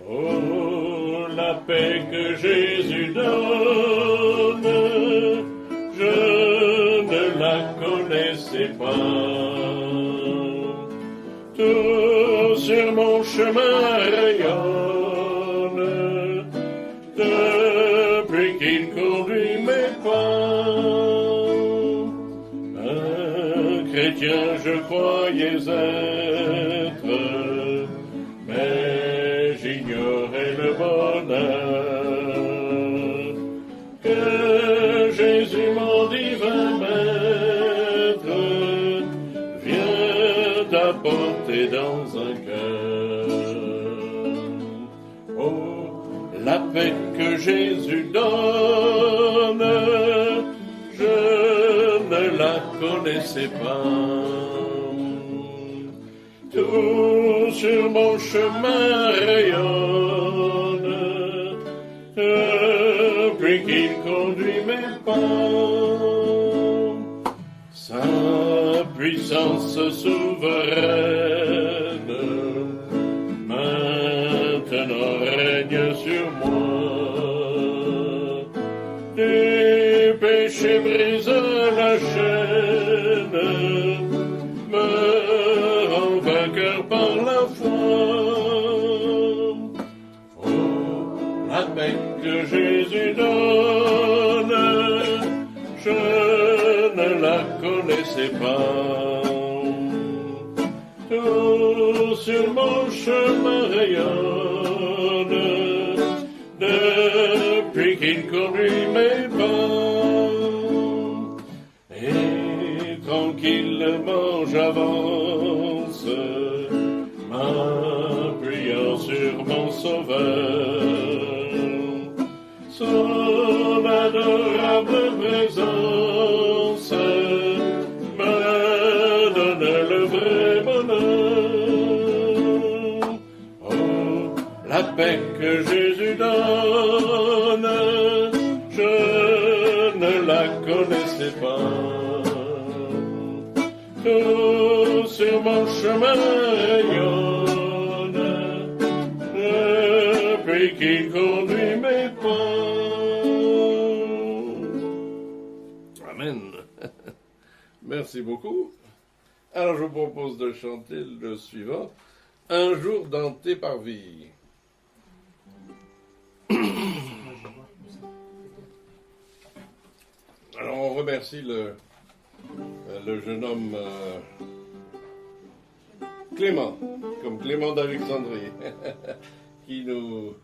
Oh, la paix que Jésus donne, je ne la connaissais pas. Tout sur mon chemin rayonne, depuis qu'il conduit mes pas. Un chrétien je croyais être, mais j'ignorais le bonheur que Jésus, mon divin maître, vient d'apporter dans un cœur. Oh, la paix que Jésus donne, je ne la connaissais pas. Tout sur mon chemin rayonne, depuis qu'il conduit mes pas. Sa puissance souveraine maintenant règne sur moi. Du péché brise la chaîne, me rend vainqueur par la foi. Oh, la paix que Jésus donne, je ne la connaissais pas. Tout sur mon chemin rayonne, depuis qu'il conduit mes pas. Et tranquillement j'avance, m'appuyant sur mon Sauveur. Son adorable présence me donne le vrai bonheur. Oh, la paix que Jésus donne, je ne la connaissais pas. Tout sur mon chemin rayonne, depuis qu'il conduit mes pas. Amen. Merci beaucoup. Alors je vous propose de chanter le suivant, Un jour dans tes parvis. Alors on remercie le jeune homme Clément, comme Clément d'Alexandrie, qui nous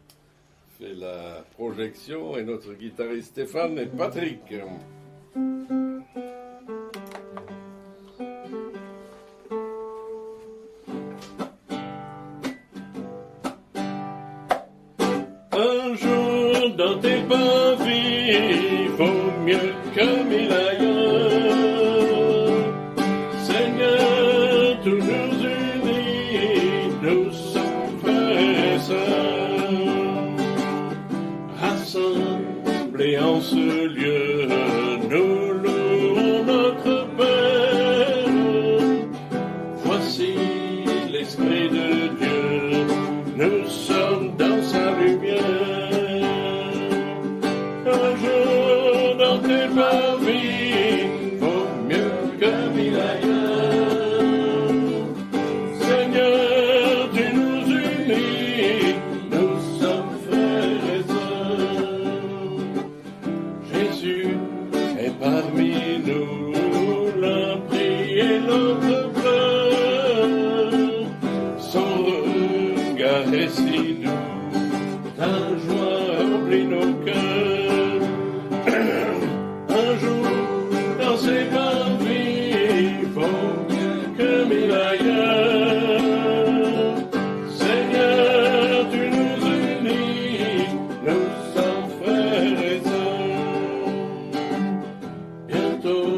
fait la projection, et notre guitariste Stéphane et Patrick. Un jour dans tes parvis, vaut mieux que mille ailleurs. Seigneur, tous nous unis, nous sommes frères et sœurs. Rassemblés en ce lieu, nous louons notre Père. Voici l'Esprit de Dieu, nous sommes dans sa lumière. Un jour dans tes parvis, vaut mieux que mille ailleurs. Seigneur, tu nous unis, nous sommes frères et sœurs. Jésus est parmi nous, l'impie et notre pleur. Son regard est si doux, ta joie remplit nos cœurs. Un jour dans ses parvis, vaut mieux que mille ailleurs. Seigneur, tu nous unis, nous sommes frères et sœurs. Bientôt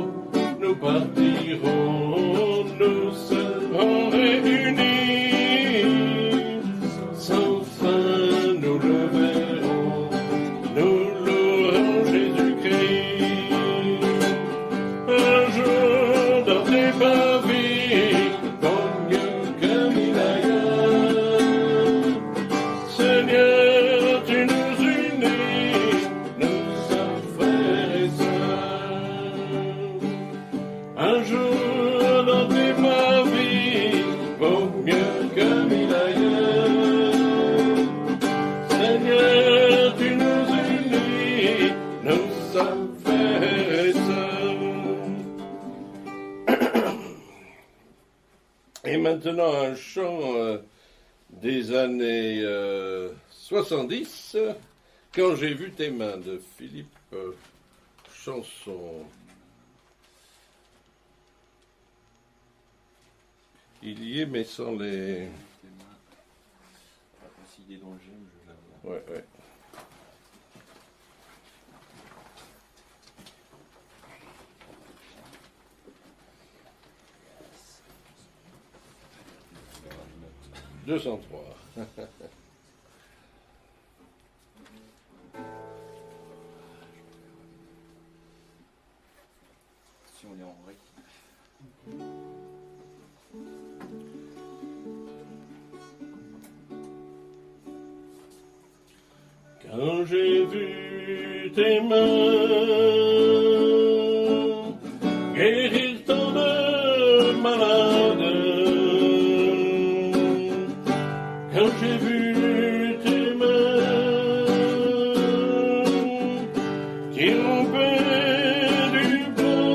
faire ça. Et maintenant, un chant des années 70, Quand j'ai vu tes mains, de Philippe Chanson. Il y est, mais sans les... Ouais, ouais. « 203. Si on est en vrai. Quand j'ai vu tes mains guérir tant de malades, quand j'ai vu tes mains qui rompaient du pain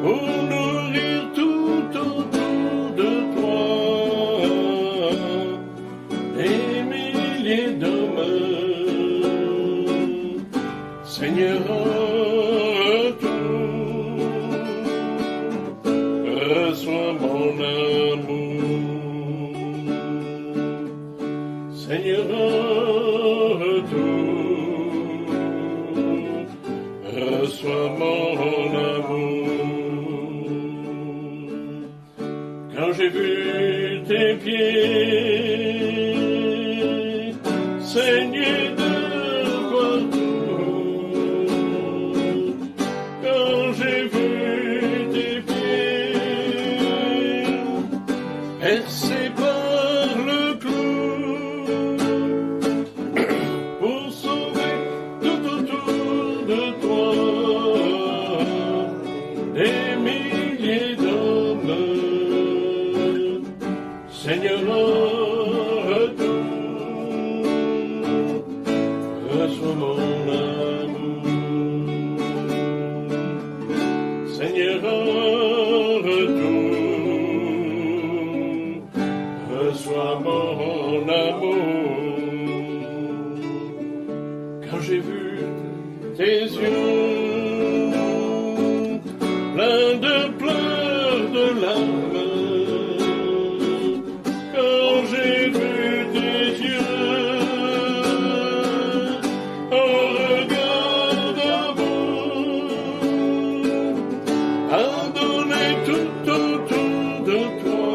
pour nourrir tout autour de toi des milliers d'hommes, Seigneur, reçois mon amour. Seigneur, reçois mon amour. Quand j'ai vu tes pieds saigner de partout, quand j'ai vu tes pieds percés par le clou, pour sauver tout autour de toi des milliers d'hommes, Seigneur, reçois mon amour. Seigneur, reçois mon amour. Quand j'ai vu tes yeux pleins de pleurs, de larmes, quand j'ai vu tes yeux au regard d'amour, pardonner tout autour de toi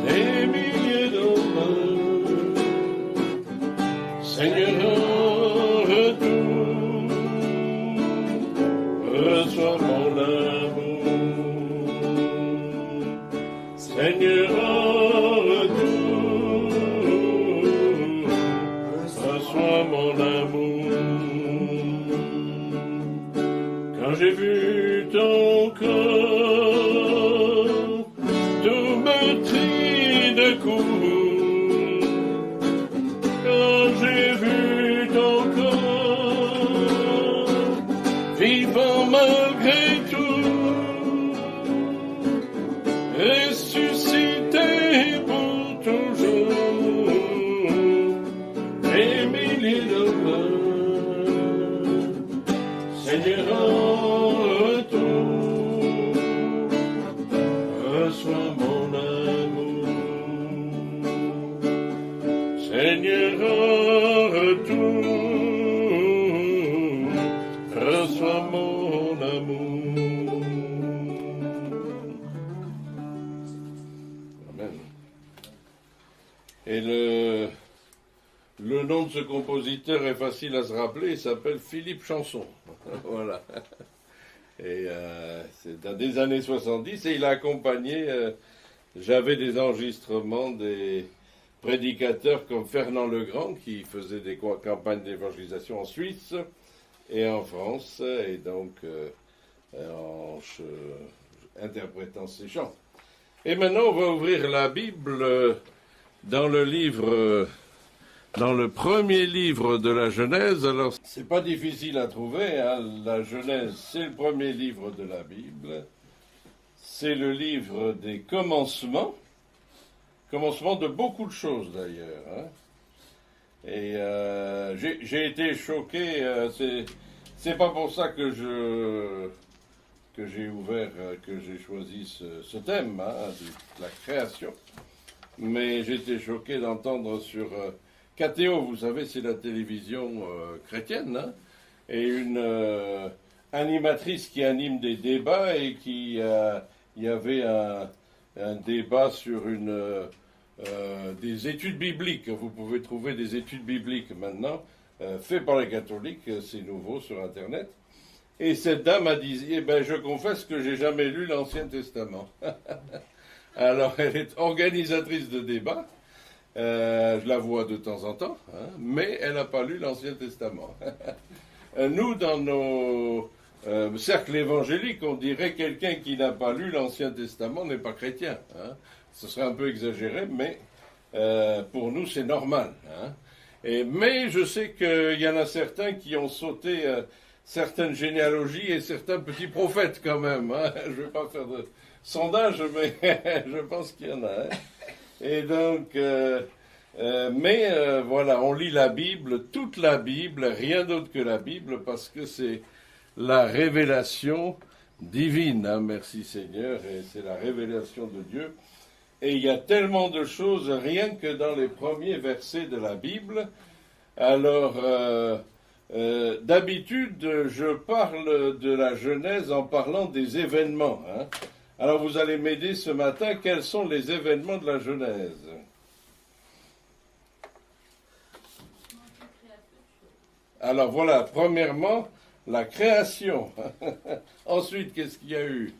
des milliers d'hommes, Seigneur, reçois mon amour. Seigneur, reçois mon amour. Quand j'ai vu ton corps tout meurtri de coups, quand j'ai vu ton corps vivant malgré tout, ressuscité pour toujours, des milliers d'hommes, Seigneur, reçois mon amour. Seigneur, reçois mon amour. Amen. Et le nom de ce compositeur est facile à se rappeler, il s'appelle Philippe Chanson. Voilà. Et c'est dans des années 70, et il a accompagné, j'avais des enregistrements des prédicateurs comme Fernand Legrand, qui faisait des campagnes d'évangélisation en Suisse et en France, et donc interprétant ces chants. Et maintenant, on va ouvrir la Bible dans le livre dans le premier livre de la Genèse. Alors, c'est pas difficile à trouver, hein. La Genèse, c'est le premier livre de la Bible. C'est le livre des commencements. Commencement de beaucoup de choses, d'ailleurs, hein. Et j'ai été choqué. C'est pas pour ça que j'ai ouvert, que j'ai choisi ce thème, hein, de la création. Mais j'ai été choqué d'entendre sur KTO, vous savez, c'est la télévision chrétienne, hein, et une animatrice qui anime des débats et il y avait un débat sur des études bibliques. Vous pouvez trouver des études bibliques maintenant, faites par les catholiques, c'est nouveau sur Internet. Et cette dame a dit, eh ben, je confesse que j'ai jamais lu l'Ancien Testament. Alors, elle est organisatrice de débats, je la vois de temps en temps, hein, mais elle n'a pas lu l'Ancien Testament. Nous, dans nos cercles évangéliques, on dirait quelqu'un qui n'a pas lu l'Ancien Testament n'est pas chrétien, hein. Ce serait un peu exagéré, mais pour nous, c'est normal, hein. Mais je sais qu'il y en a certains qui ont sauté certaines généalogies et certains petits prophètes quand même, hein. Je ne vais pas faire de sondage, mais je pense qu'il y en a, hein. Et donc, voilà, on lit la Bible, toute la Bible, rien d'autre que la Bible, parce que c'est la révélation divine, hein, merci Seigneur, et c'est la révélation de Dieu. Et il y a tellement de choses, rien que dans les premiers versets de la Bible. Alors, d'habitude, je parle de la Genèse en parlant des événements, hein. Alors, vous allez m'aider ce matin, quels sont les événements de la Genèse? Alors, voilà, premièrement, la création. Ensuite, qu'est-ce qu'il y a eu?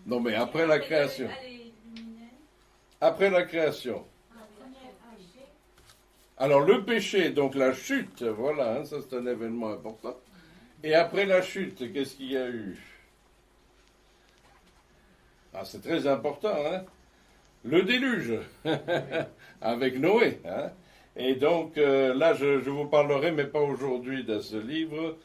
Non, mais après la création. Après la création. Alors, le péché, donc la chute, voilà, hein, ça c'est un événement important. Et après la chute, qu'est-ce qu'il y a eu? Ah, c'est très important, hein? Le déluge, avec Noé, hein? Et donc, là, je vous parlerai, mais pas aujourd'hui, de ce livre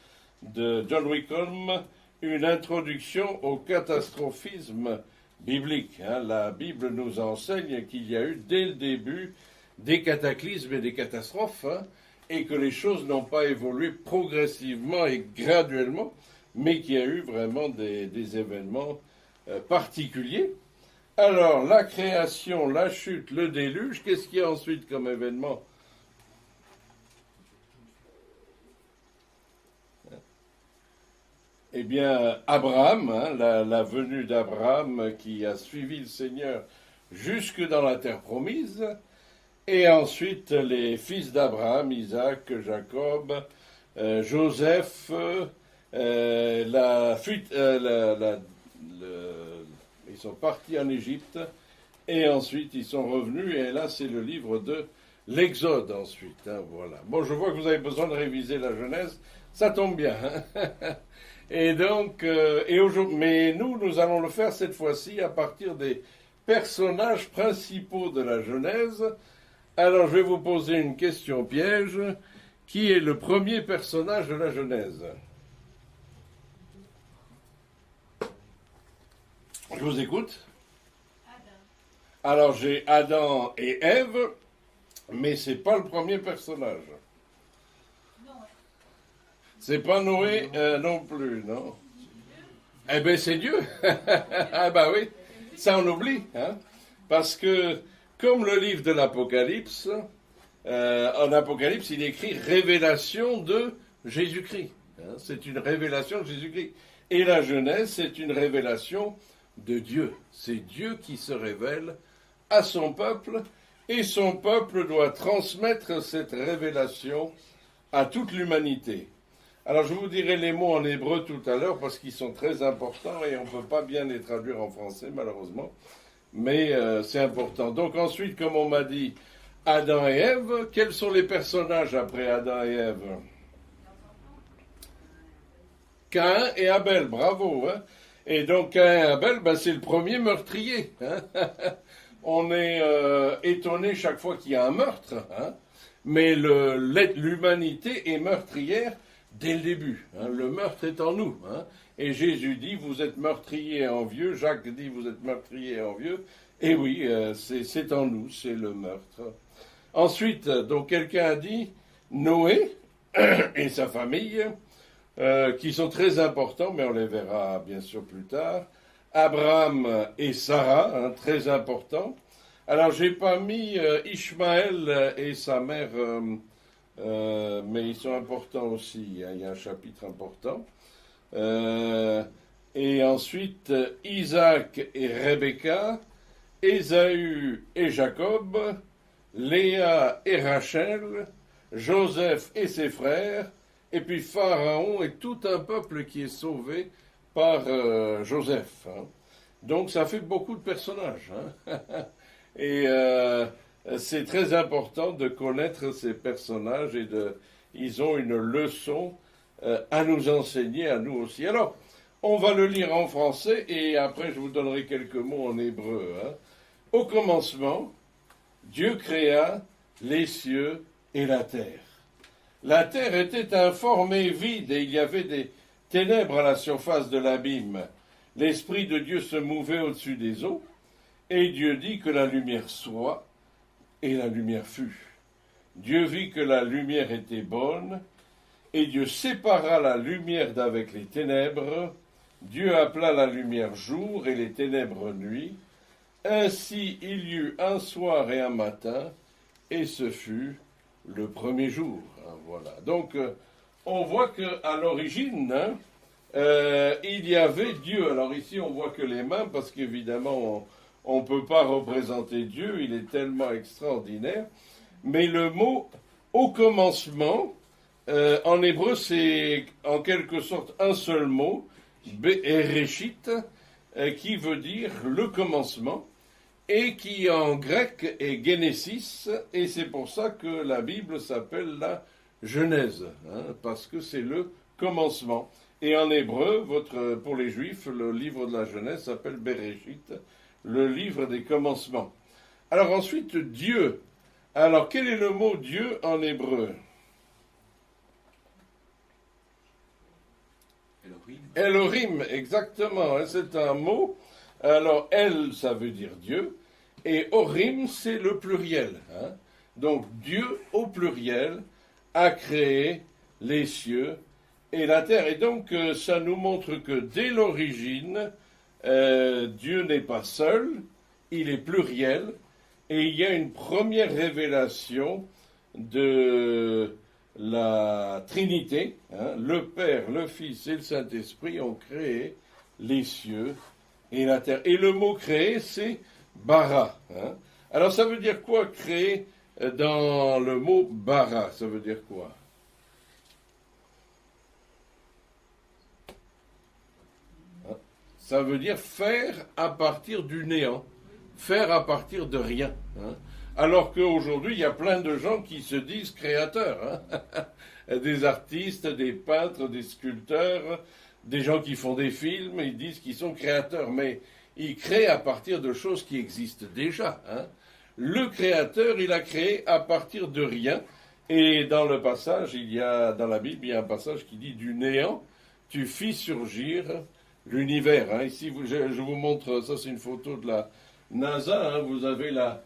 de John Wycombe, une introduction au catastrophisme biblique, hein. La Bible nous enseigne qu'il y a eu, dès le début, des cataclysmes et des catastrophes, hein, et que les choses n'ont pas évolué progressivement et graduellement, mais qu'il y a eu vraiment des événements particuliers. Alors, la création, la chute, le déluge, qu'est-ce qu'il y a ensuite comme événement? Eh bien, Abraham, hein, la venue d'Abraham qui a suivi le Seigneur jusque dans la terre promise, et ensuite les fils d'Abraham, Isaac, Jacob, Joseph, ils sont partis en Égypte, et ensuite ils sont revenus, et là c'est le livre de l'Exode ensuite, hein, voilà. Bon, je vois que vous avez besoin de réviser la Genèse, ça tombe bien, hein. Et donc, mais nous allons le faire cette fois-ci à partir des personnages principaux de la Genèse. Alors, je vais vous poser une question piège. Qui est le premier personnage de la Genèse? Je vous écoute. Adam. Alors, j'ai Adam et Ève, mais c'est pas le premier personnage. C'est pas Noé non plus, non? Eh bien, c'est Dieu. Ah ben oui, ça on oublie, hein? Parce que, comme le livre de l'Apocalypse, en Apocalypse, il écrit révélation de Jésus-Christ, hein? C'est une révélation de Jésus-Christ. Et la Genèse, c'est une révélation de Dieu. C'est Dieu qui se révèle à son peuple, et son peuple doit transmettre cette révélation à toute l'humanité. Alors, je vous dirai les mots en hébreu tout à l'heure parce qu'ils sont très importants et on ne peut pas bien les traduire en français, malheureusement. Mais c'est important. Donc, ensuite, comme on m'a dit, Adam et Ève, quels sont les personnages après Adam et Ève? Caïn et Abel, bravo, hein? Et donc Caïn et Abel, c'est le premier meurtrier. Hein. On est étonné chaque fois qu'il y a un meurtre, hein. Mais l'humanité est meurtrière dès le début. Hein. Le meurtre est en nous. Hein. Et Jésus dit, vous êtes meurtrier et envieux. Jacques dit, vous êtes meurtrier et envieux. Et oui, c'est en nous, c'est le meurtre. Ensuite, donc quelqu'un a dit, Noé et sa famille, qui sont très importants, mais on les verra bien sûr plus tard. Abraham et Sarah, hein, très importants. Alors, j'ai pas mis Ishmaël et sa mère, mais ils sont importants aussi. Hein, il y a un chapitre important. Et ensuite, Isaac et Rebecca, Ésaü et Jacob, Léa et Rachel, Joseph et ses frères, et puis Pharaon et tout un peuple qui est sauvé par Joseph. Hein. Donc ça fait beaucoup de personnages. Hein. Et c'est très important de connaître ces personnages et ils ont une leçon à nous enseigner, à nous aussi. Alors, on va le lire en français et après je vous donnerai quelques mots en hébreu. Hein. Au commencement, Dieu créa les cieux et la terre. La terre était informe et vide et il y avait des ténèbres à la surface de l'abîme. L'Esprit de Dieu se mouvait au-dessus des eaux. Et Dieu dit que la lumière soit, et la lumière fut. Dieu vit que la lumière était bonne, et Dieu sépara la lumière d'avec les ténèbres. Dieu appela la lumière jour et les ténèbres nuit. Ainsi il y eut un soir et un matin, et ce fut le premier jour. Voilà. Donc, on voit qu'à l'origine, hein, il y avait Dieu. Alors ici, on voit que les mains, parce qu'évidemment, on ne peut pas représenter Dieu, il est tellement extraordinaire. Mais le mot « au commencement », en hébreu, c'est en quelque sorte un seul mot, « Bereshit », qui veut dire « le commencement », et qui en grec est « Genesis », et c'est pour ça que la Bible s'appelle la Genèse, hein, parce que c'est le commencement. Et en hébreu, pour les Juifs, le livre de la Genèse s'appelle Bereshit, le livre des commencements. Alors ensuite, Dieu. Alors, quel est le mot Dieu en hébreu? Elohim, exactement. Hein, c'est un mot. Alors, El, ça veut dire Dieu. Et Orim, c'est le pluriel. Hein. Donc, Dieu, au pluriel, a créé les cieux et la terre. Et donc, ça nous montre que dès l'origine, Dieu n'est pas seul, il est pluriel, et il y a une première révélation de la Trinité. Hein, le Père, le Fils et le Saint-Esprit ont créé les cieux et la terre. Et le mot créer, c'est bara. Hein. Alors ça veut dire quoi créer dans le mot bara? Ça veut dire quoi? Ça veut dire faire à partir du néant, faire à partir de rien. Hein. Alors qu'aujourd'hui, il y a plein de gens qui se disent créateurs. Hein. Des artistes, des peintres, des sculpteurs, des gens qui font des films, ils disent qu'ils sont créateurs, mais ils créent à partir de choses qui existent déjà. Hein. Le créateur, il a créé à partir de rien. Et dans le passage, dans la Bible, il y a un passage qui dit du néant, tu fis surgir l'univers. Hein. Ici, je vous montre, ça c'est une photo de la NASA. Hein. Vous avez la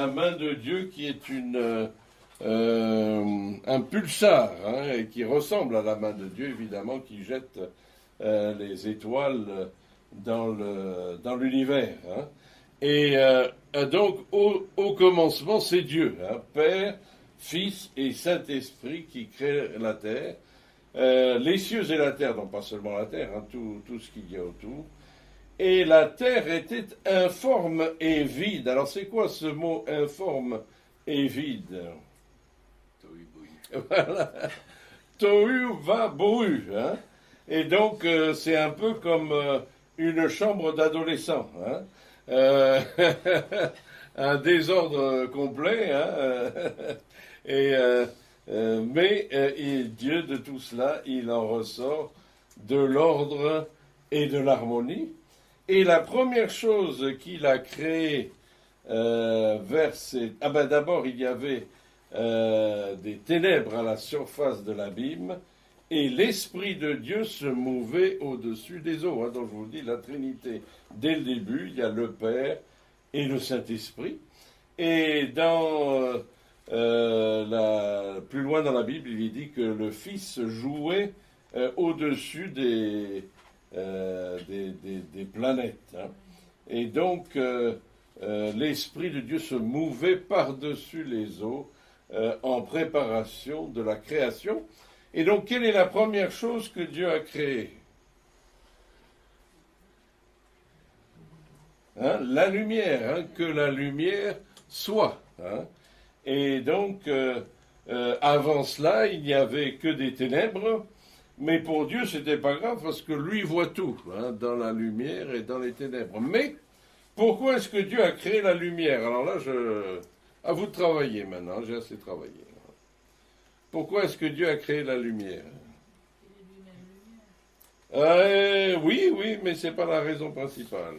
main de Dieu qui est un pulsar, hein, et qui ressemble à la main de Dieu, évidemment, qui jette les étoiles dans l'univers. Hein. Et donc, au commencement, c'est Dieu, hein, Père, Fils et Saint-Esprit qui créent la terre. Les cieux et la terre, non pas seulement la terre, hein, tout ce qu'il y a autour. Et la terre était informe et vide. Alors c'est quoi ce mot informe et vide? Voilà. Tohu va bohu. Hein? Et donc c'est un peu comme une chambre d'adolescent. Hein? Un désordre complet. Hein? Mais Dieu, de tout cela, il en ressort de l'ordre et de l'harmonie. Et la première chose qu'il a créée d'abord, il y avait des ténèbres à la surface de l'abîme, et l'Esprit de Dieu se mouvait au-dessus des eaux. Donc je vous dis, la Trinité, dès le début, il y a le Père et le Saint-Esprit. Et plus loin dans la Bible, il est dit que le Fils jouait au-dessus des planètes. Et donc, l'Esprit de Dieu se mouvait par-dessus les eaux en préparation de la création. Et donc, quelle est la première chose que Dieu a créée? La lumière, que la lumière soit. Et donc, avant cela, il n'y avait que des ténèbres, mais pour Dieu, c'était pas grave, parce que lui voit tout, dans la lumière et dans les ténèbres. Mais, pourquoi est-ce que Dieu a créé la lumière? Alors là, à vous de travailler maintenant, j'ai assez travaillé. Pourquoi est-ce que Dieu a créé la lumière? Oui, mais c'est pas la raison principale.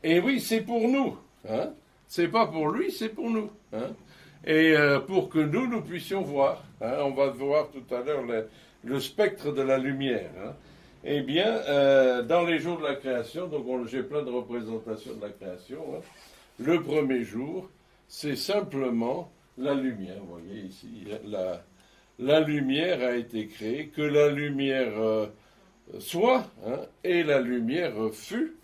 Et oui, c'est pour nous. C'est pas pour lui, c'est pour nous. Et pour que nous puissions voir. On va voir tout à l'heure le spectre de la lumière. Eh bien, dans les jours de la création, donc j'ai plein de représentations de la création. Le premier jour, c'est simplement la lumière. Vous voyez ici, la lumière a été créée, que la lumière soit, et la lumière fut.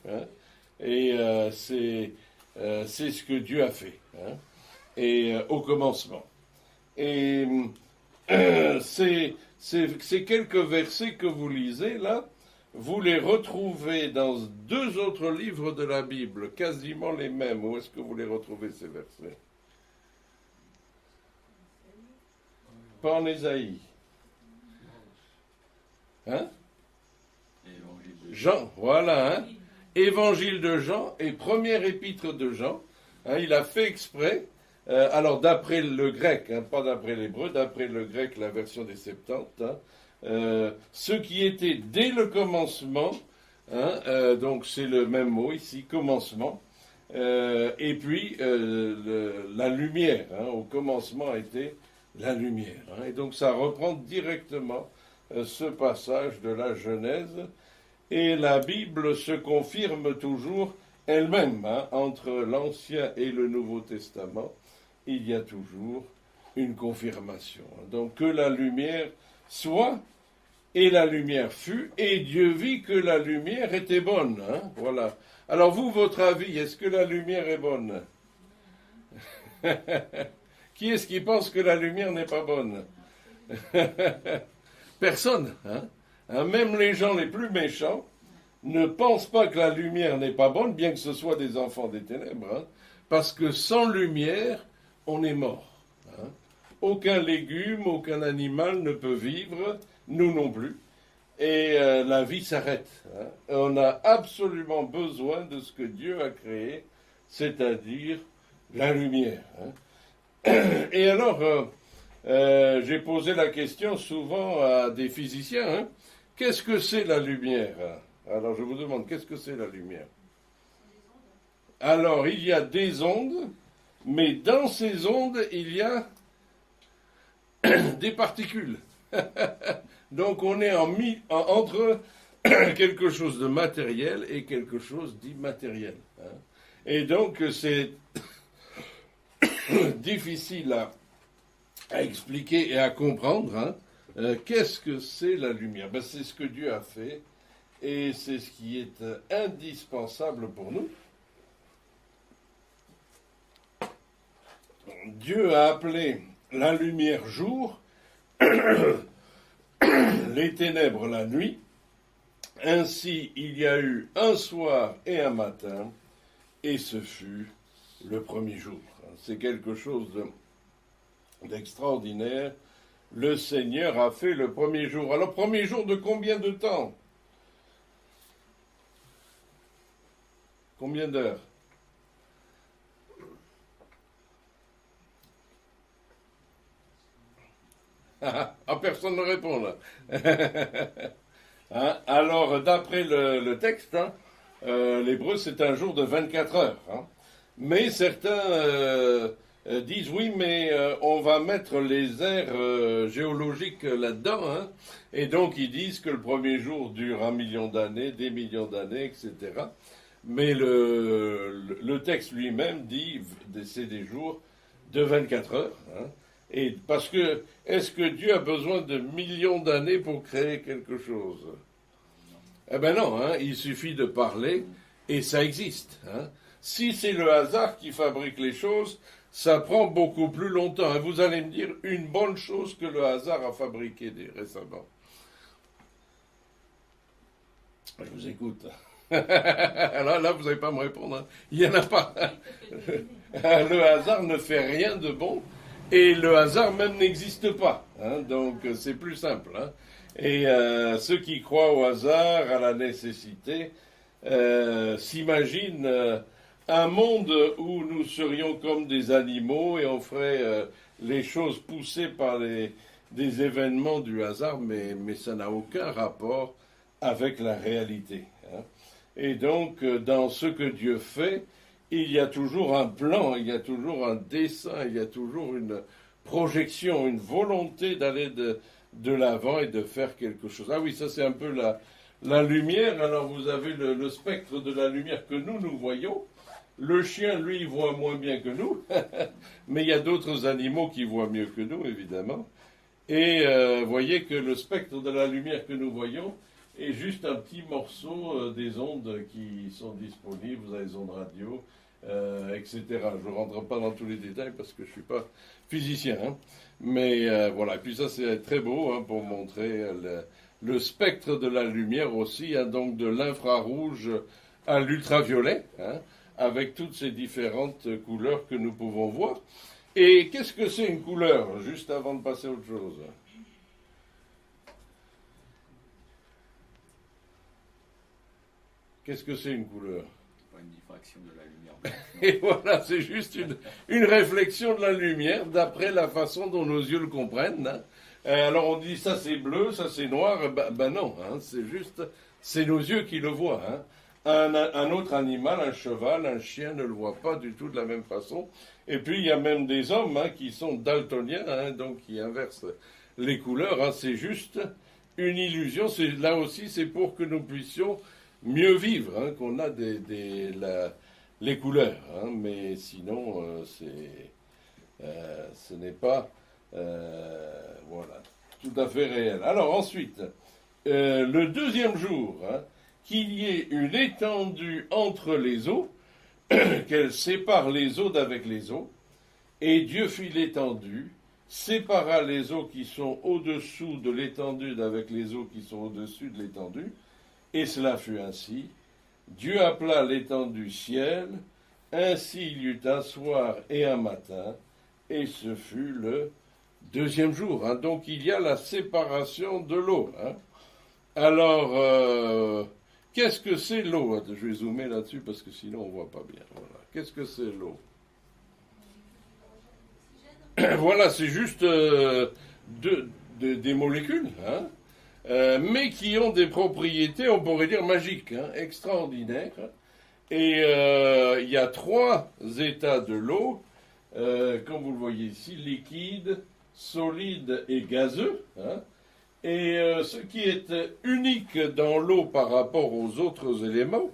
Et c'est ce que Dieu a fait. Et au commencement. Et ces quelques versets que vous lisez là, vous les retrouvez dans deux autres livres de la Bible, quasiment les mêmes. Où est-ce que vous les retrouvez, ces versets? Pas en Ésaïe. Jean, voilà. Évangile de Jean et première épître de Jean. Il a fait exprès. Alors, d'après le grec, pas d'après l'hébreu, d'après le grec, la version des Septante, ce qui était dès le commencement, donc c'est le même mot ici, commencement, et puis la lumière, au commencement était la lumière. Et donc ça reprend directement ce passage de la Genèse, et la Bible se confirme toujours elle-même, entre l'Ancien et le Nouveau Testament. Il y a toujours une confirmation. Donc que la lumière soit, et la lumière fut, et Dieu vit que la lumière était bonne. Voilà. Alors vous, votre avis, est-ce que la lumière est bonne? Qui est-ce qui pense que la lumière n'est pas bonne? Personne. Même les gens les plus méchants ne pensent pas que la lumière n'est pas bonne, bien que ce soit des enfants des ténèbres, parce que sans lumière, on est mort. Aucun légume, aucun animal ne peut vivre, nous non plus, et la vie s'arrête. On a absolument besoin de ce que Dieu a créé, c'est-à-dire la lumière. Et alors, j'ai posé la question souvent à des physiciens, qu'est-ce que c'est la lumière? Alors je vous demande, qu'est-ce que c'est la lumière? Alors, il y a des ondes, mais dans ces ondes, il y a des particules. Donc on est entre quelque chose de matériel et quelque chose d'immatériel. Et donc c'est difficile à expliquer et à comprendre. Qu'est-ce que c'est la lumière? C'est ce que Dieu a fait, et c'est ce qui est indispensable pour nous. Dieu a appelé la lumière jour, les ténèbres la nuit. Ainsi, il y a eu un soir et un matin, et ce fut le premier jour. C'est quelque chose d'extraordinaire. Le Seigneur a fait le premier jour. Alors, premier jour de combien de temps? Combien d'heures? Personne ne répond là. Hein. Alors, d'après le texte, hein, l'hébreu, c'est un jour de 24 heures. Hein. Mais certains disent oui, mais on va mettre les aires géologiques là-dedans. Hein. Et donc, ils disent que le premier jour dure 1 million d'années, des millions d'années, etc. Mais le texte lui-même dit c'est des jours de 24 heures. Hein. Et parce que, est-ce que Dieu a besoin de millions d'années pour créer quelque chose? Eh ben non, hein, il suffit de parler et ça existe. Hein. Si c'est le hasard qui fabrique les choses, ça prend beaucoup plus longtemps. Et vous allez me dire une bonne chose que le hasard a fabriqué récemment. Je vous écoute. Là, vous n'allez pas me répondre. Hein. Il n'y en a pas. Le hasard ne fait rien de bon. Et le hasard même n'existe pas. Hein, donc c'est plus simple. Hein. Et ceux qui croient au hasard, à la nécessité, s'imaginent un monde où nous serions comme des animaux et on ferait les choses poussées par des événements du hasard, mais ça n'a aucun rapport avec la réalité. Hein. Et donc, dans ce que Dieu fait, il y a toujours un plan, il y a toujours un dessein, il y a toujours une projection, une volonté d'aller de l'avant et de faire quelque chose. Ah oui, ça c'est un peu la lumière. Alors vous avez le spectre de la lumière que nous voyons. Le chien, lui, voit moins bien que nous, mais il y a d'autres animaux qui voient mieux que nous, évidemment. Et voyez que le spectre de la lumière que nous voyons est juste un petit morceau des ondes qui sont disponibles. Vous avez les ondes radio, etc. Je ne rentre pas dans tous les détails parce que je ne suis pas physicien. Hein. Mais voilà, et puis ça c'est très beau hein, pour montrer le spectre de la lumière aussi, hein, donc de l'infrarouge à l'ultraviolet, hein, avec toutes ces différentes couleurs que nous pouvons voir. Et qu'est-ce que c'est une couleur, juste avant de passer à autre chose? Qu'est-ce que c'est une couleur? Une diffraction de la lumière blanche. Et voilà, c'est juste une réflexion de la lumière d'après la façon dont nos yeux le comprennent. Hein. Alors on dit ça c'est bleu, ça c'est noir. Ben non, hein, c'est juste, c'est nos yeux qui le voient. Hein. Un autre animal, un cheval, un chien ne le voit pas du tout de la même façon. Et puis il y a même des hommes hein, qui sont daltoniens, hein, donc qui inversent les couleurs. Hein. C'est juste une illusion. Là aussi, c'est pour que nous puissions mieux vivre, hein, qu'on a les couleurs, hein, mais sinon ce n'est pas voilà, tout à fait réel. Alors ensuite, le deuxième jour, hein, qu'il y ait une étendue entre les eaux, qu'elle sépare les eaux d'avec les eaux, et Dieu fit l'étendue, sépara les eaux qui sont au-dessous de l'étendue d'avec les eaux qui sont au-dessus de l'étendue, et cela fut ainsi. Dieu appela l'étendue ciel, ainsi il y eut un soir et un matin, et ce fut le deuxième jour. Hein. Donc il y a la séparation de l'eau. Hein. Alors, qu'est-ce que c'est l'eau? Je vais zoomer là-dessus parce que sinon on ne voit pas bien. Voilà. Qu'est-ce que c'est l'eau? Voilà, c'est juste des molécules, hein, mais qui ont des propriétés, on pourrait dire magiques, hein, extraordinaires. Et il y a 3 états de l'eau, comme vous le voyez ici, liquide, solide et gazeux. Hein. Et ce qui est unique dans l'eau par rapport aux autres éléments,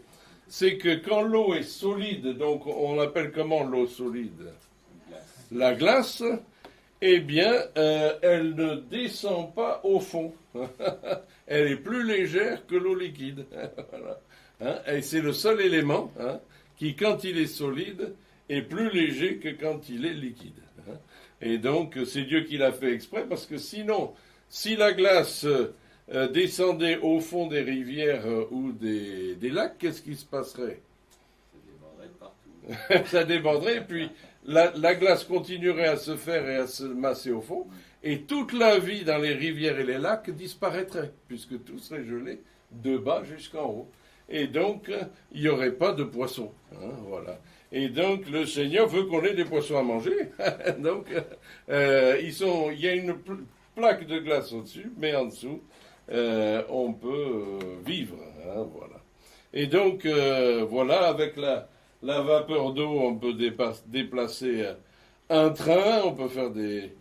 c'est que quand l'eau est solide, donc on appelle comment l'eau solide? La glace, eh bien, elle ne descend pas au fond. Elle est plus légère que l'eau liquide. Voilà. Hein, et c'est le seul élément hein, qui, quand il est solide, est plus léger que quand il est liquide. Hein. Et donc, c'est Dieu qui l'a fait exprès, parce que sinon, si la glace descendait au fond des rivières ou des lacs, qu'est-ce qui se passerait? Ça déborderait partout. Ça déborderait, et puis la glace continuerait à se faire et à se masser au fond, et toute la vie dans les rivières et les lacs disparaîtrait, puisque tout serait gelé de bas jusqu'en haut. Et donc, il n'y aurait pas de poissons. Hein, voilà. Et donc, le Seigneur veut qu'on ait des poissons à manger. Donc, il y a une plaque de glace au-dessus, mais en dessous, on peut vivre. Hein, voilà. Et donc, voilà, avec la vapeur d'eau, on peut déplacer un train, on peut faire des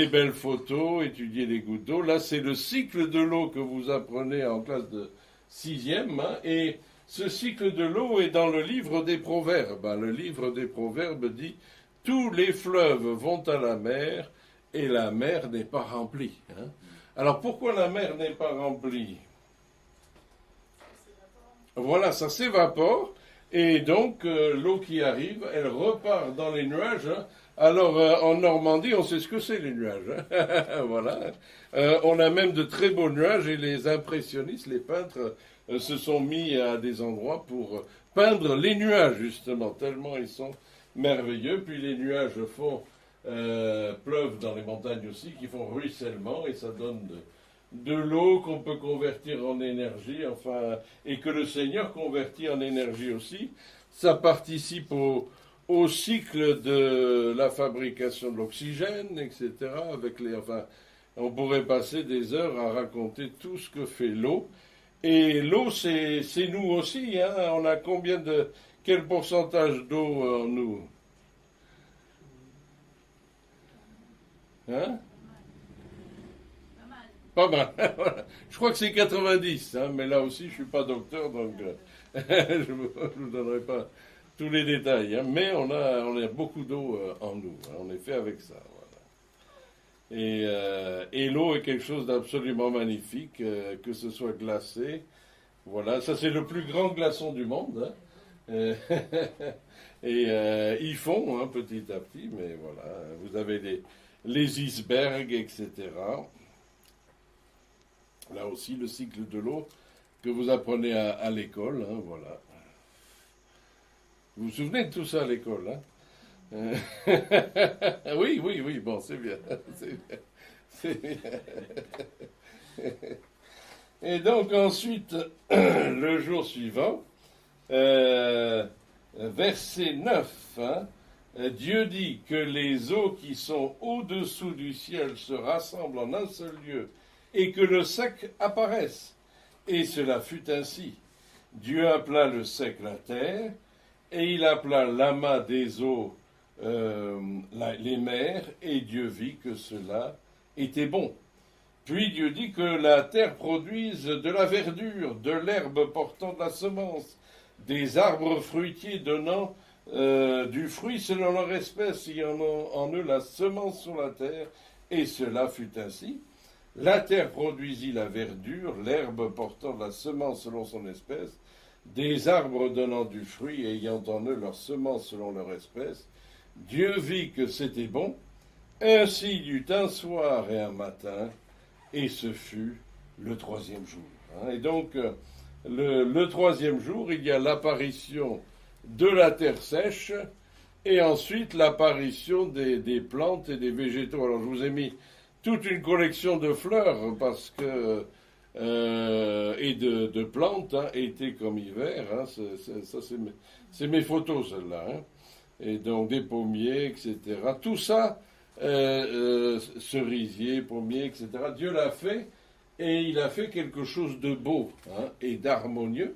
belles photos, étudier les gouttes d'eau. Là, c'est le cycle de l'eau que vous apprenez en classe de sixième. Hein, et ce cycle de l'eau est dans le livre des Proverbes. Hein. Le livre des Proverbes dit « Tous les fleuves vont à la mer et la mer n'est pas remplie. Hein. » Alors, pourquoi la mer n'est pas remplie? Voilà, ça s'évapore. Et donc, l'eau qui arrive, elle repart dans les nuages. Hein. Alors, en Normandie, on sait ce que c'est, les nuages. Hein. Voilà. On a même de très beaux nuages et les impressionnistes, les peintres, se sont mis à des endroits pour peindre les nuages, justement, tellement ils sont merveilleux. Puis les nuages pleuvent dans les montagnes aussi, qui font ruissellement, et ça donne de l'eau qu'on peut convertir en énergie, enfin, et que le Seigneur convertit en énergie aussi. Ça participe au cycle de la fabrication de l'oxygène, etc. Enfin, on pourrait passer des heures à raconter tout ce que fait l'eau. Et l'eau, c'est nous aussi. Hein. On a quel pourcentage d'eau en nous? Hein? Pas mal. Je crois que c'est 90, hein, mais là aussi, je ne suis pas docteur, donc je ne vous donnerai pas tous les détails. Hein, mais on a beaucoup d'eau en nous. Hein, on est fait avec ça. Voilà. Et l'eau est quelque chose d'absolument magnifique, que ce soit glacé. Voilà, ça c'est le plus grand glaçon du monde. Hein. Ils font hein, petit à petit, mais voilà. Vous avez les icebergs, etc. Là aussi, le cycle de l'eau que vous apprenez à l'école, hein, voilà. Vous vous souvenez de tout ça à l'école, hein? Oui, bon, c'est bien. C'est bien. Et donc ensuite, le jour suivant, verset 9, hein, Dieu dit que les eaux qui sont au-dessous du ciel se rassemblent en un seul lieu, et que le sec apparaisse. Et cela fut ainsi. Dieu appela le sec la terre, et il appela l'amas des eaux les mers, et Dieu vit que cela était bon. Puis Dieu dit que la terre produise de la verdure, de l'herbe portant de la semence, des arbres fruitiers donnant du fruit selon leur espèce, il y en eux la semence sur la terre, et cela fut ainsi. La terre produisit la verdure, l'herbe portant de la semence selon son espèce, des arbres donnant du fruit ayant en eux leur semence selon leur espèce. Dieu vit que c'était bon, ainsi il y eut un soir et un matin, et ce fut le troisième jour. Et donc, le troisième jour, il y a l'apparition de la terre sèche, et ensuite l'apparition des plantes et des végétaux. Alors, je vous ai mis toute une collection de fleurs parce que et de plantes, hein, été comme hiver. Hein, ça c'est mes photos celles-là. Hein, et donc des pommiers, etc. Tout ça, cerisiers, pommiers, etc. Dieu l'a fait et il a fait quelque chose de beau hein, et d'harmonieux.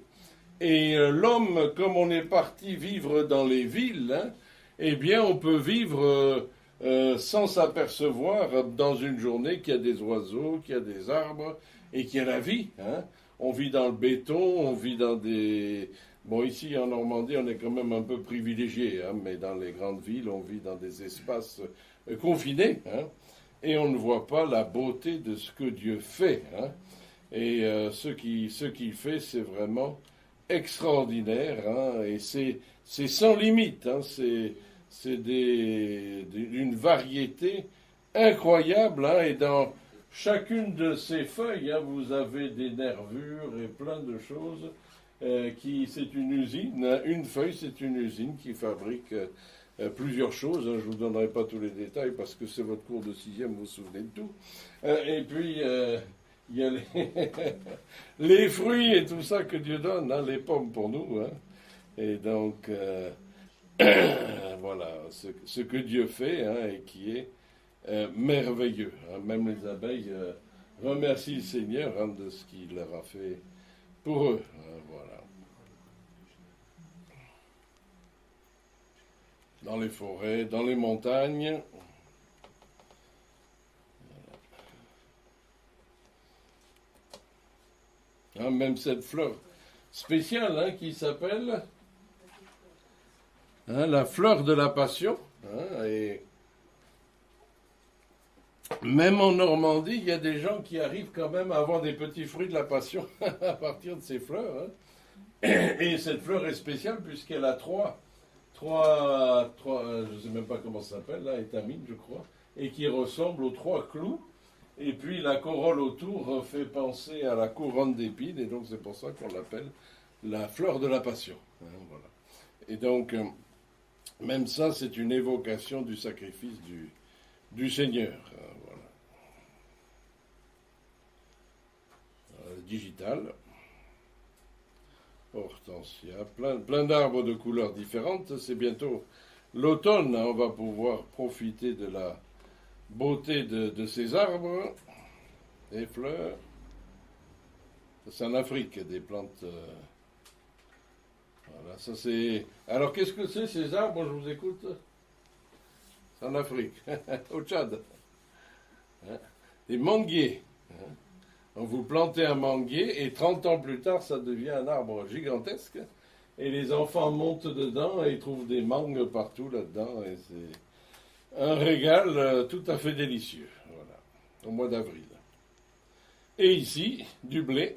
Et l'homme, comme on est parti vivre dans les villes, hein, eh bien on peut vivre sans s'apercevoir dans une journée qu'il y a des oiseaux, qu'il y a des arbres et qu'il y a la vie. Hein. On vit dans le béton, on vit dans des... Bon, ici en Normandie, on est quand même un peu privilégié, hein, mais dans les grandes villes, on vit dans des espaces confinés, hein, et on ne voit pas la beauté de ce que Dieu fait. Hein. Et ce qu'il fait, c'est vraiment extraordinaire, hein, et c'est sans limite, hein, c'est d'une variété incroyable, hein, et dans chacune de ces feuilles, hein, vous avez des nervures et plein de choses c'est une usine, hein, une feuille c'est une usine qui fabrique plusieurs choses, hein, je ne vous donnerai pas tous les détails parce que c'est votre cours de sixième, vous vous souvenez de tout, et puis il y a les fruits et tout ça que Dieu donne, hein, les pommes pour nous, hein, et donc voilà, ce que Dieu fait hein, et qui est merveilleux. Hein. Même les abeilles remercient le Seigneur de ce qu'il leur a fait pour eux. Voilà. Dans les forêts, dans les montagnes. Même cette fleur spéciale qui s'appelle la fleur de la passion. Et même en Normandie, il y a des gens qui arrivent quand même à avoir des petits fruits de la passion à partir de ces fleurs. Et cette fleur est spéciale puisqu'elle a trois, je ne sais même pas comment ça s'appelle, là, étamines, je crois, et qui ressemble aux trois clous. Et puis la corolle autour fait penser à la couronne d'épines, et donc c'est pour ça qu'on l'appelle la fleur de la passion. Voilà. Et donc, même ça, c'est une évocation du sacrifice du Seigneur. Voilà. Digital. Hortensia. Plein d'arbres de couleurs différentes. C'est bientôt l'automne. On va pouvoir profiter de la beauté de ces arbres, des fleurs. C'est en Afrique, des plantes. Voilà, ça c'est. Alors qu'est-ce que c'est ces arbres? Je vous écoute. C'est en Afrique, au Tchad. Des manguiers. Donc vous plantez un manguier et 30 ans plus tard, ça devient un arbre gigantesque. Et les enfants montent dedans et ils trouvent des mangues partout là-dedans. Et c'est un régal tout à fait délicieux. Voilà, au mois d'avril. Et ici, du blé.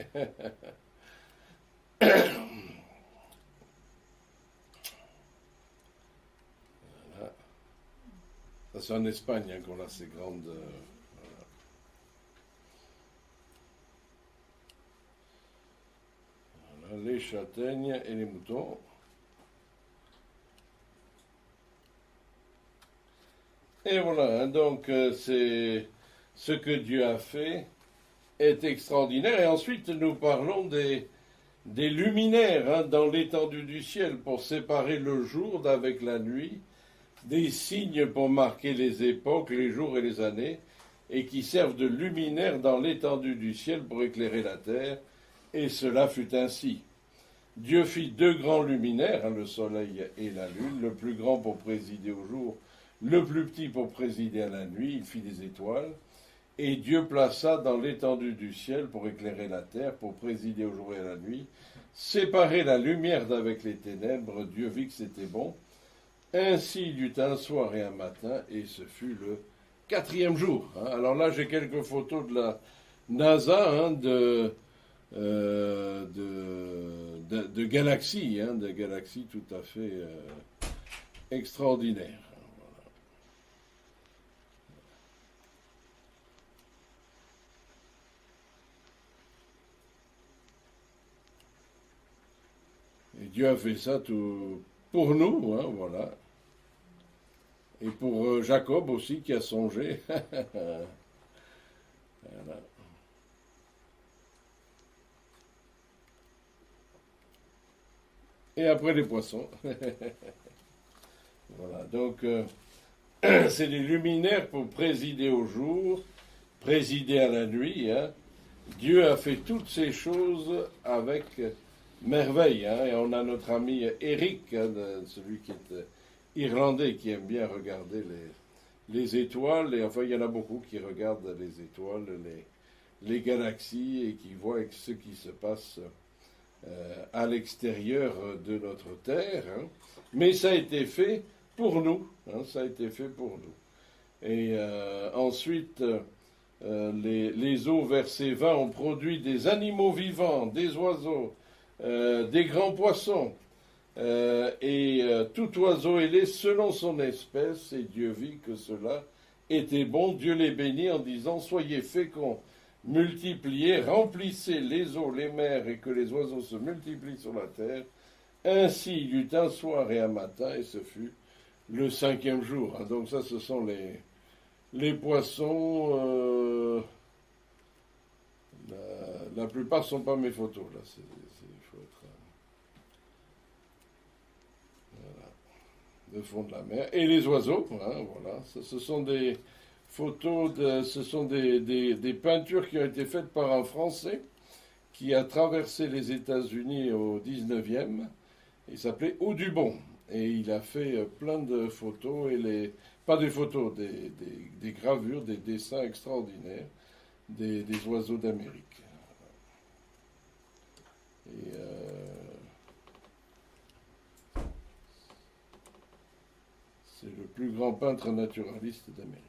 Voilà. Ça, c'est en Espagne qu'on a ces grandes. Voilà. Les châtaignes et les moutons. Et voilà, donc c'est ce que Dieu a fait est extraordinaire. Et ensuite, nous parlons des luminaires dans l'étendue du ciel pour séparer le jour d'avec la nuit, des signes pour marquer les époques, les jours et les années, et qui servent de luminaires dans l'étendue du ciel pour éclairer la terre. Et cela fut ainsi. Dieu fit deux grands luminaires, le soleil et la lune, le plus grand pour présider au jour, le plus petit pour présider à la nuit. Il fit des étoiles. Et Dieu plaça dans l'étendue du ciel pour éclairer la terre, pour présider au jour et à la nuit, séparer la lumière d'avec les ténèbres. Dieu vit que c'était bon. Ainsi il y eut un soir et un matin, et ce fut le quatrième jour. Alors là, j'ai quelques photos de la NASA, de galaxies, de galaxies tout à fait extraordinaires. Et Dieu a fait ça tout pour nous, voilà. Et pour Jacob aussi qui a songé. Voilà. Et après les poissons. Voilà, donc c'est les luminaires pour présider au jour, présider à la nuit. Dieu a fait toutes ces choses avec merveille. Et on a notre ami Eric, celui qui est irlandais, qui aime bien regarder les étoiles. Et enfin, il y en a beaucoup qui regardent les étoiles, les galaxies, et qui voient ce qui se passe à l'extérieur de notre terre. Mais ça a été fait pour nous. Ça a été fait pour nous. Et ensuite, les eaux versées 20 ont produit des animaux vivants, des oiseaux, des grands poissons, et tout oiseau ailé selon son espèce. Et Dieu vit que cela était bon. Dieu les bénit en disant: soyez féconds, multipliez, remplissez les eaux, les mers, et que les oiseaux se multiplient sur la terre. Ainsi il y eut un soir et un matin, et ce fut le cinquième jour. Donc ça, ce sont les poissons. La plupart ne sont pas mes photos, là. Il faut être... Voilà. Le fond de la mer. Et les oiseaux, voilà. Ce sont des Ce sont des peintures qui ont été faites par un Français qui a traversé les États-Unis au 19e. Il s'appelait Audubon. Et il a fait plein de photos, pas des photos, des gravures, des dessins extraordinaires des oiseaux d'Amérique. Et c'est le plus grand peintre naturaliste d'Amérique.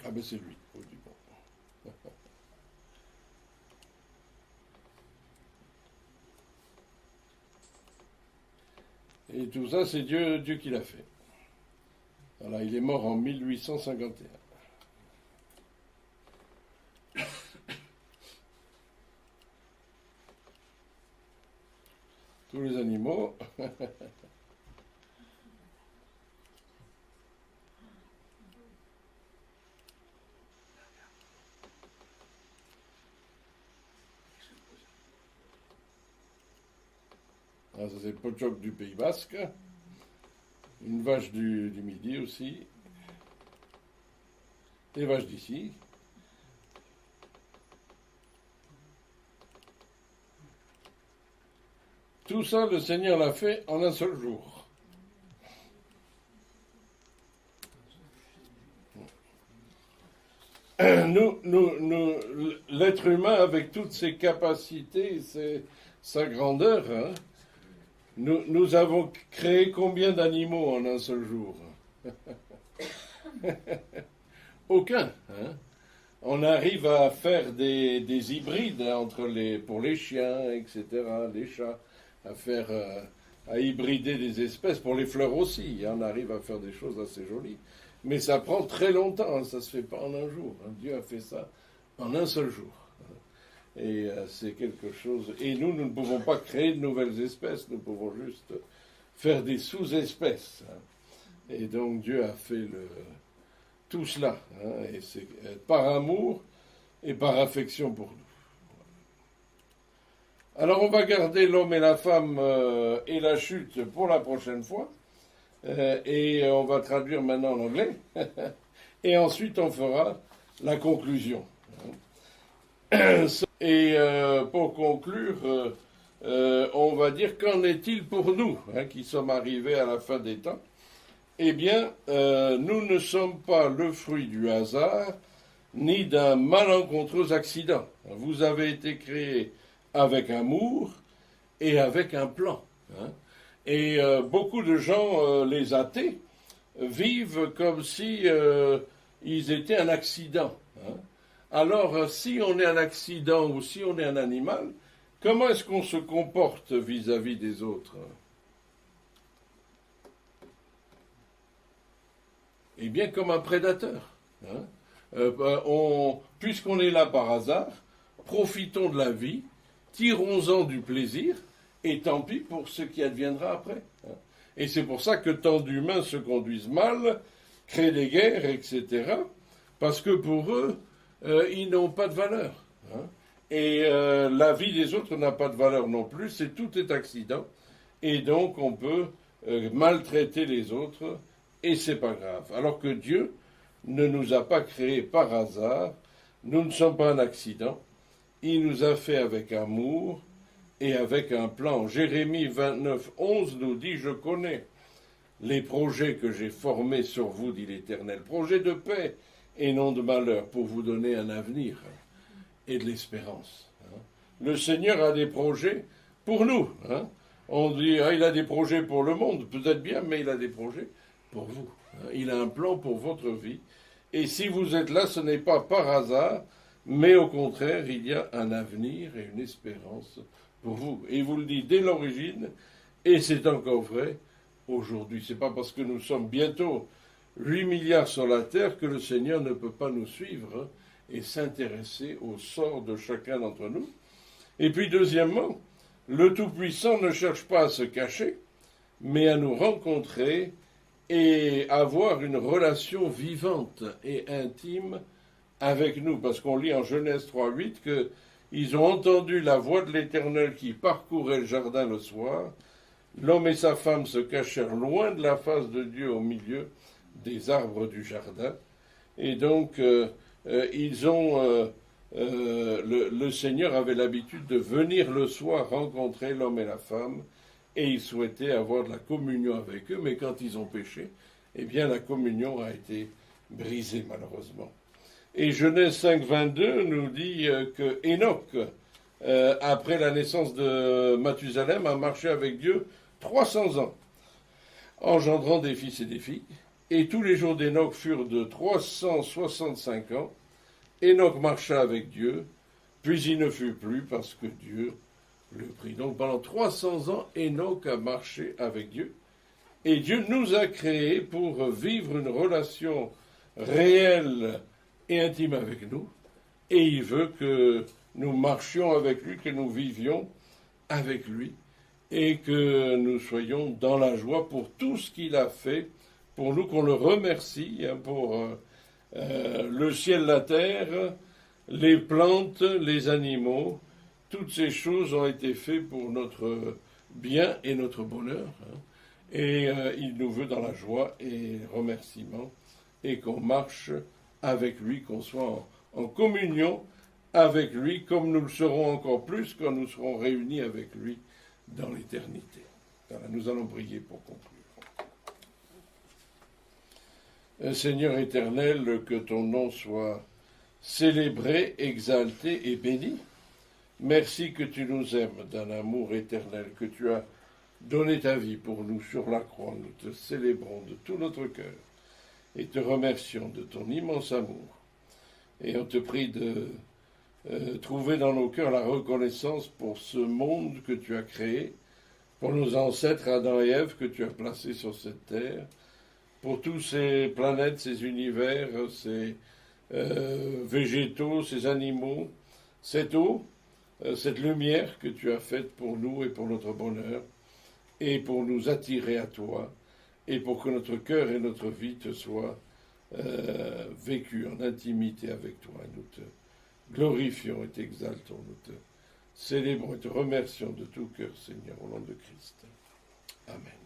Ah ben c'est lui, Audubon. Et tout ça, c'est Dieu qui l'a fait. Voilà, il est mort en 1851. Tous les animaux. Ah, ça c'est le pochoc du Pays Basque. Une vache du Midi aussi. Des vaches d'ici. Tout ça, le Seigneur l'a fait en un seul jour. L'être humain, avec toutes ses capacités, sa grandeur, hein, nous avons créé combien d'animaux en un seul jour? Aucun. Hein. On arrive à faire des hybrides pour les chiens, etc., les chats, à hybrider des espèces, pour les fleurs aussi. Hein, on arrive à faire des choses assez jolies. Mais ça prend très longtemps, hein, ça ne se fait pas en un jour. Hein. Dieu a fait ça en un seul jour. Et c'est quelque chose. Et nous ne pouvons pas créer de nouvelles espèces, nous pouvons juste faire des sous-espèces. Hein. Et donc Dieu a fait tout cela. Hein, et c'est par amour et par affection pour nous. Alors on va garder l'homme et la femme et la chute pour la prochaine fois. Et on va traduire maintenant en anglais. Et ensuite on fera la conclusion. Et pour conclure, on va dire qu'en est-il pour nous, hein, qui sommes arrivés à la fin des temps? Eh bien, nous ne sommes pas le fruit du hasard, ni d'un malencontreux accident. Vous avez été créés avec amour et avec un plan. Hein. Et beaucoup de gens, les athées, vivent comme si ils étaient un accident. Hein. Alors, si on est un accident ou si on est un animal, comment est-ce qu'on se comporte vis-à-vis des autres? Eh bien, comme un prédateur. Hein. Puisqu'on est là par hasard, profitons de la vie, tirons-en du plaisir, et tant pis pour ce qui adviendra après. Hein. Et c'est pour ça que tant d'humains se conduisent mal, créent des guerres, etc., parce que pour eux, ils n'ont pas de valeur. Hein. Et la vie des autres n'a pas de valeur non plus, tout est accident. Et donc on peut maltraiter les autres, et c'est pas grave. Alors que Dieu ne nous a pas créés par hasard, nous ne sommes pas un accident, il nous a fait avec amour et avec un plan. Jérémie 29, 11 nous dit « Je connais les projets que j'ai formés sur vous, dit l'Éternel, projets de paix et non de malheur, pour vous donner un avenir et de l'espérance. » Le Seigneur a des projets pour nous. Hein. On dit il a des projets pour le monde, peut-être bien, mais il a des projets pour vous. Hein. Il a un plan pour votre vie. Et si vous êtes là, ce n'est pas par hasard, mais au contraire, il y a un avenir et une espérance pour vous. Et il vous le dit dès l'origine, et c'est encore vrai aujourd'hui. C'est pas parce que nous sommes bientôt 8 milliards sur la terre que le Seigneur ne peut pas nous suivre et s'intéresser au sort de chacun d'entre nous. Et puis deuxièmement, le Tout-Puissant ne cherche pas à se cacher, mais à nous rencontrer et avoir une relation vivante et intime avec nous. Parce qu'on lit en Genèse 3.8 ils ont entendu la voix de l'Éternel qui parcourait le jardin le soir. L'homme et sa femme se cachèrent loin de la face de Dieu au milieu des arbres du jardin. Et donc, le Seigneur avait l'habitude de venir le soir rencontrer l'homme et la femme, et il souhaitait avoir de la communion avec eux, mais quand ils ont péché, eh bien la communion a été brisée malheureusement. Et Genèse 5, 22 nous dit que Enoch, après la naissance de Mathusalem, a marché avec Dieu 300 ans, engendrant des fils et des filles. Et tous les jours d'Enoch furent de 365 ans. Enoch marcha avec Dieu, puis il ne fut plus parce que Dieu le prit. Donc pendant 300 ans, Enoch a marché avec Dieu. Et Dieu nous a créés pour vivre une relation réelle et intime avec nous. Et il veut que nous marchions avec lui, que nous vivions avec lui, et que nous soyons dans la joie pour tout ce qu'il a fait pour nous, qu'on le remercie pour le ciel, la terre, les plantes, les animaux. Toutes ces choses ont été faites pour notre bien et notre bonheur. Et il nous veut dans la joie et remerciement, et qu'on marche avec lui, qu'on soit en communion avec lui, comme nous le serons encore plus quand nous serons réunis avec lui dans l'éternité. Voilà, nous allons prier pour conclure. Seigneur éternel, que ton nom soit célébré, exalté et béni. Merci que tu nous aimes d'un amour éternel, que tu as donné ta vie pour nous sur la croix. Nous te célébrons de tout notre cœur et te remercions de ton immense amour. Et on te prie de trouver dans nos cœurs la reconnaissance pour ce monde que tu as créé, pour nos ancêtres Adam et Ève que tu as placés sur cette terre, pour tous ces planètes, ces univers, ces végétaux, ces animaux, cette eau, cette lumière que tu as faite pour nous et pour notre bonheur, et pour nous attirer à toi, et pour que notre cœur et notre vie te soient vécus en intimité avec toi. Nous te glorifions et t'exaltons, nous te célébrons et te remercions de tout cœur, Seigneur, au nom de Christ. Amen.